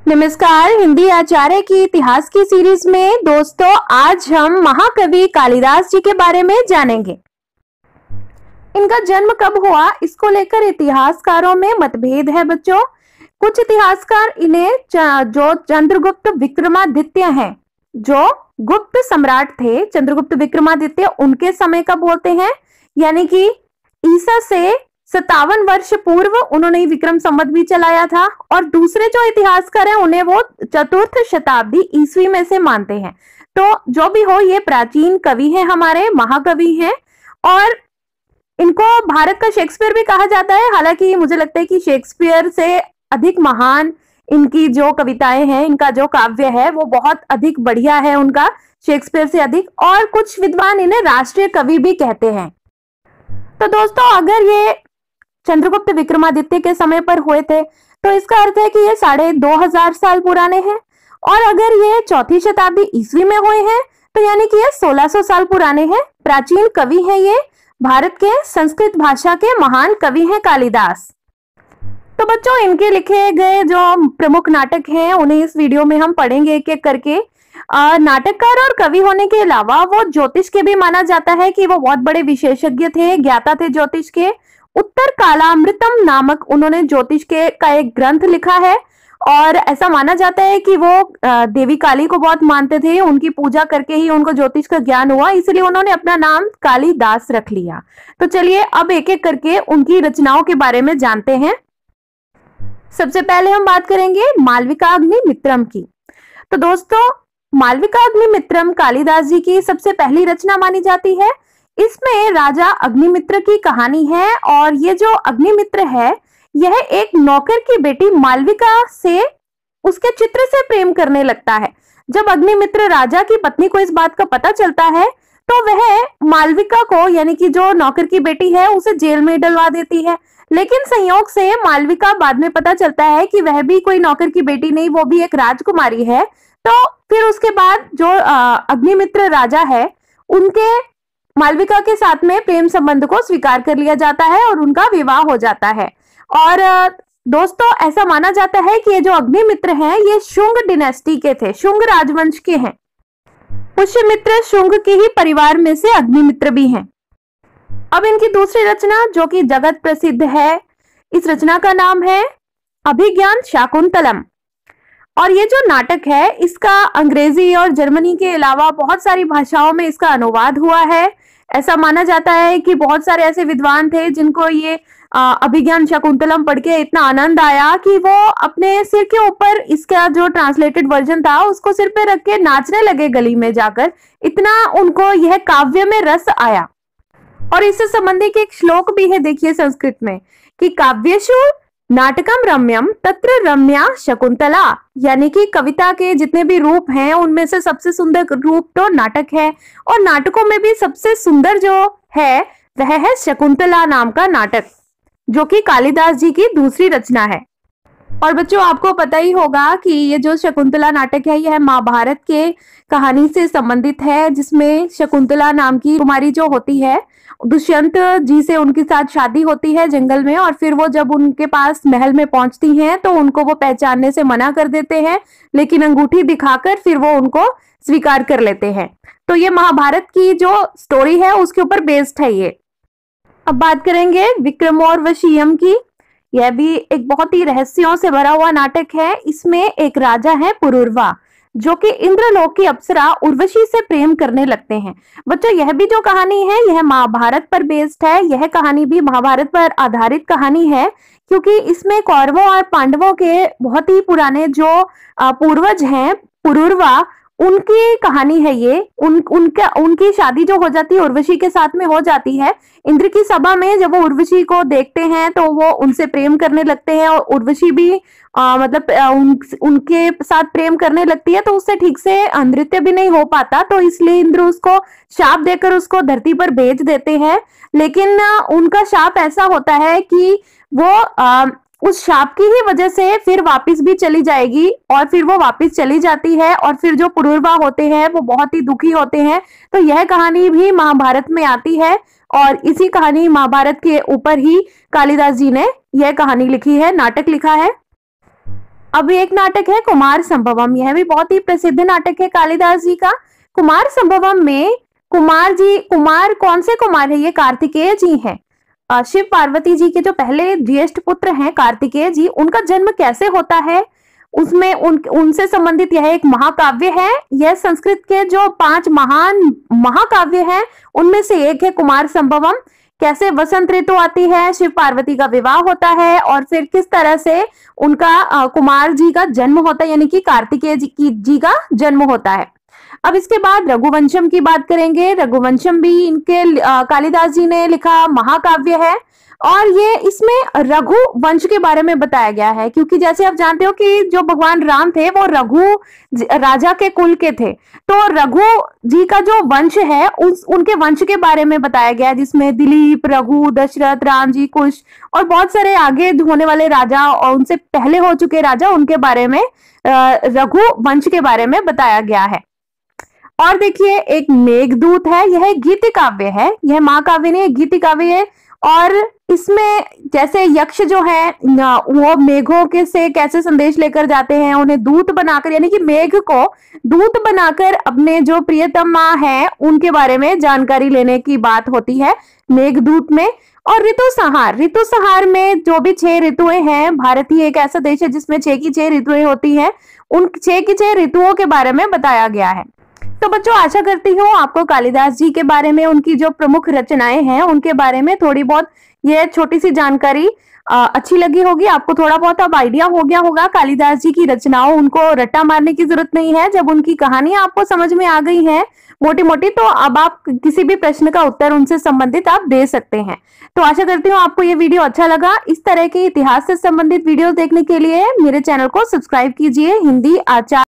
नमस्कार। हिंदी आचार्य की इतिहास की सीरीज में दोस्तों आज हम महाकवि कालिदास जी के बारे में जानेंगे। इनका जन्म कब हुआ इसको लेकर इतिहासकारों में मतभेद है बच्चों। कुछ इतिहासकार इन्हें जो चंद्रगुप्त विक्रमादित्य हैं, जो गुप्त सम्राट थे चंद्रगुप्त विक्रमादित्य, उनके समय का बोलते हैं, यानी कि ईसा से 57 वर्ष पूर्व उन्होंने विक्रम संवत भी चलाया था। और दूसरे जो इतिहासकार हैं उन्हें वो चतुर्थ शताब्दी ईस्वी में से मानते हैं। तो जो भी हो, ये प्राचीन कवि हैं, हमारे महाकवि हैं और इनको भारत का शेक्सपियर भी कहा जाता है। हालांकि मुझे लगता है कि शेक्सपियर से अधिक महान इनकी जो कविताएं हैं, इनका जो काव्य है वो बहुत अधिक बढ़िया है उनका, शेक्सपियर से अधिक। और कुछ विद्वान इन्हें राष्ट्रीय कवि भी कहते हैं। तो दोस्तों अगर ये चंद्रगुप्त विक्रमादित्य के समय पर हुए थे तो इसका अर्थ है कि ये 2500 साल पुराने हैं। और अगर ये चौथी शताब्दी ईस्वी में हुए हैं तो यानी कि ये 1600 साल पुराने हैं। प्राचीन कवि हैं ये, भारत के संस्कृत भाषा के महान कवि हैं कालिदास। तो बच्चों इनके लिखे गए जो प्रमुख नाटक हैं उन्हें इस वीडियो में हम पढ़ेंगे एक एक करके। नाटककार और कवि होने के अलावा वो ज्योतिष के भी माना जाता है कि वो बहुत बड़े विशेषज्ञ थे, ज्ञाता थे ज्योतिष के। उत्तर कालामृतम नामक उन्होंने ज्योतिष के का एक ग्रंथ लिखा है और ऐसा माना जाता है कि वो देवी काली को बहुत मानते थे, उनकी पूजा करके ही उनको ज्योतिष का ज्ञान हुआ, इसलिए उन्होंने अपना नाम कालिदास रख लिया। तो चलिए अब एक एक करके उनकी रचनाओं के बारे में जानते हैं। सबसे पहले हम बात करेंगे मालविकाग्निमित्रम की। तो दोस्तों मालविकाग्निमित्रम कालिदास जी की सबसे पहली रचना मानी जाती है। इसमें राजा अग्निमित्र की कहानी है और ये जो अग्निमित्र है यह एक नौकर की बेटी मालविका से उसके चित्र से प्रेम करने लगता है। जब अग्निमित्र राजा की पत्नी को इस बात का पता चलता है तो वह मालविका को, यानी कि जो नौकर की बेटी है, उसे जेल में डलवा देती है। लेकिन संयोग से मालविका बाद में पता चलता है कि वह भी कोई नौकर की बेटी नहीं, वो भी एक राजकुमारी है। तो फिर उसके बाद जो अग्निमित्र राजा है उनके मालविका के साथ में प्रेम संबंध को स्वीकार कर लिया जाता है और उनका विवाह हो जाता है। और दोस्तों ऐसा माना जाता है कि ये जो अग्निमित्र हैं ये शुंग डिनेस्टी के थे, शुंग राजवंश के हैं। पुष्यमित्र शुंग के ही परिवार में से अग्निमित्र भी हैं। अब इनकी दूसरी रचना जो कि जगत प्रसिद्ध है, इस रचना का नाम है अभिज्ञान शाकुंतलम। और ये जो नाटक है इसका अंग्रेजी और जर्मनी के अलावा बहुत सारी भाषाओं में इसका अनुवाद हुआ है। ऐसा माना जाता है कि बहुत सारे ऐसे विद्वान थे जिनको ये अभिज्ञान शाकुंतलम पढ़ के इतना आनंद आया कि वो अपने सिर के ऊपर इसका जो ट्रांसलेटेड वर्जन था उसको सिर पे रख के नाचने लगे गली में जाकर, इतना उनको यह काव्य में रस आया। और इससे संबंधित एक श्लोक भी है, देखिए संस्कृत में, कि काव्येषु नाटकम रम्यम तत्र रम्या शकुंतला, यानी कि कविता के जितने भी रूप हैं उनमें से सबसे सुंदर रूप तो नाटक है। और नाटकों में भी सबसे सुंदर जो है वह है शकुंतला नाम का नाटक, जो कि कालिदास जी की दूसरी रचना है। और बच्चों आपको पता ही होगा कि ये जो शकुंतला नाटक है यह महाभारत के कहानी से संबंधित है, जिसमें शकुंतला नाम की कुमारी जो होती है दुष्यंत जी से उनके साथ शादी होती है जंगल में। और फिर वो जब उनके पास महल में पहुंचती हैं तो उनको वो पहचानने से मना कर देते हैं, लेकिन अंगूठी दिखाकर फिर वो उनको स्वीकार कर लेते हैं। तो ये महाभारत की जो स्टोरी है उसके ऊपर बेस्ड है ये। अब बात करेंगे विक्रमोर्वशीयम की। यह भी एक बहुत ही रहस्यों से भरा हुआ नाटक है। इसमें एक राजा है पुरुरवा, जो कि इंद्रलोक की अप्सरा उर्वशी से प्रेम करने लगते हैं। बच्चों यह भी जो कहानी है यह महाभारत पर बेस्ड है। यह कहानी भी महाभारत पर आधारित कहानी है, क्योंकि इसमें कौरवों और पांडवों के बहुत ही पुराने जो पूर्वज हैं पुरुरवा, उनकी कहानी है ये। उनकी शादी जो हो जाती है उर्वशी के साथ में हो जाती है। इंद्र की सभा में जब वो उर्वशी को देखते हैं तो वो उनसे प्रेम करने लगते हैं और उर्वशी भी उनके साथ प्रेम करने लगती है। तो उससे ठीक से नृत्य भी नहीं हो पाता, तो इसलिए इंद्र उसको शाप देकर उसको धरती पर भेज देते हैं। लेकिन उनका शाप ऐसा होता है कि वो उस शाप की ही वजह से फिर वापस भी चली जाएगी और फिर वो वापस चली जाती है और फिर जो पुरुरवा होते हैं वो बहुत ही दुखी होते हैं। तो यह कहानी भी महाभारत में आती है और इसी कहानी महाभारत के ऊपर ही कालिदास जी ने यह कहानी लिखी है, नाटक लिखा है। अब एक नाटक है कुमार संभवम। यह भी बहुत ही प्रसिद्ध नाटक है कालिदास जी का। कुमार संभवम में कुमार कौन से कुमार है? ये कार्तिकेय जी हैं। शिव पार्वती जी के जो पहले ज्येष्ठ पुत्र हैं कार्तिकेय जी, उनका जन्म कैसे होता है, उसमें उनसे संबंधित यह एक महाकाव्य है। यह संस्कृत के जो 5 महान महाकाव्य हैं उनमें से एक है कुमार संभवम। कैसे वसंत ऋतु आती है, शिव पार्वती का विवाह होता है और फिर किस तरह से उनका कुमार जी का जन्म होता है, यानी कि कार्तिकेय जी का जन्म होता है। अब इसके बाद रघुवंशम की बात करेंगे। रघुवंशम भी इनके कालिदास जी ने लिखा महाकाव्य है और ये इसमें रघु वंश के बारे में बताया गया है, क्योंकि जैसे आप जानते हो कि जो भगवान राम थे वो रघु राजा के कुल के थे, तो रघु जी का जो वंश है उनके वंश के बारे में बताया गया है, जिसमें दिलीप, रघु, दशरथ, राम जी, कुश और बहुत सारे आगे होने वाले राजा और उनसे पहले हो चुके राजा, उनके बारे में रघु वंश के बारे में बताया गया है। और देखिए एक मेघदूत है, यह गीति काव्य है, यह महाकाव्य नहीं, गीति काव्य है। और इसमें जैसे यक्ष जो है वो मेघों के से कैसे संदेश लेकर जाते हैं, उन्हें दूत बनाकर, यानी कि मेघ को दूत बनाकर अपने जो प्रियतमा है उनके बारे में जानकारी लेने की बात होती है मेघदूत में। और ऋतुसंहार में जो भी 6 ऋतुएं हैं, भारत ही एक ऐसा देश है जिसमें 6 की 6 ऋतुएं होती हैं, उन 6 की 6 ऋतुओं के बारे में बताया गया है। तो बच्चों आशा करती हूँ आपको कालिदास जी के बारे में, उनकी जो प्रमुख रचनाएं हैं उनके बारे में थोड़ी बहुत ये छोटी सी जानकारी अच्छी लगी होगी। आपको थोड़ा बहुत अब आइडिया हो गया होगा कालिदास जी की रचनाओं, उनको रट्टा मारने की जरूरत नहीं है। जब उनकी कहानियां आपको समझ में आ गई हैं मोटी मोटी, तो अब आप किसी भी प्रश्न का उत्तर उनसे संबंधित आप दे सकते हैं। तो आशा करती हूँ आपको ये वीडियो अच्छा लगा। इस तरह के इतिहास से संबंधित वीडियो देखने के लिए मेरे चैनल को सब्सक्राइब कीजिए। हिंदी आचार्य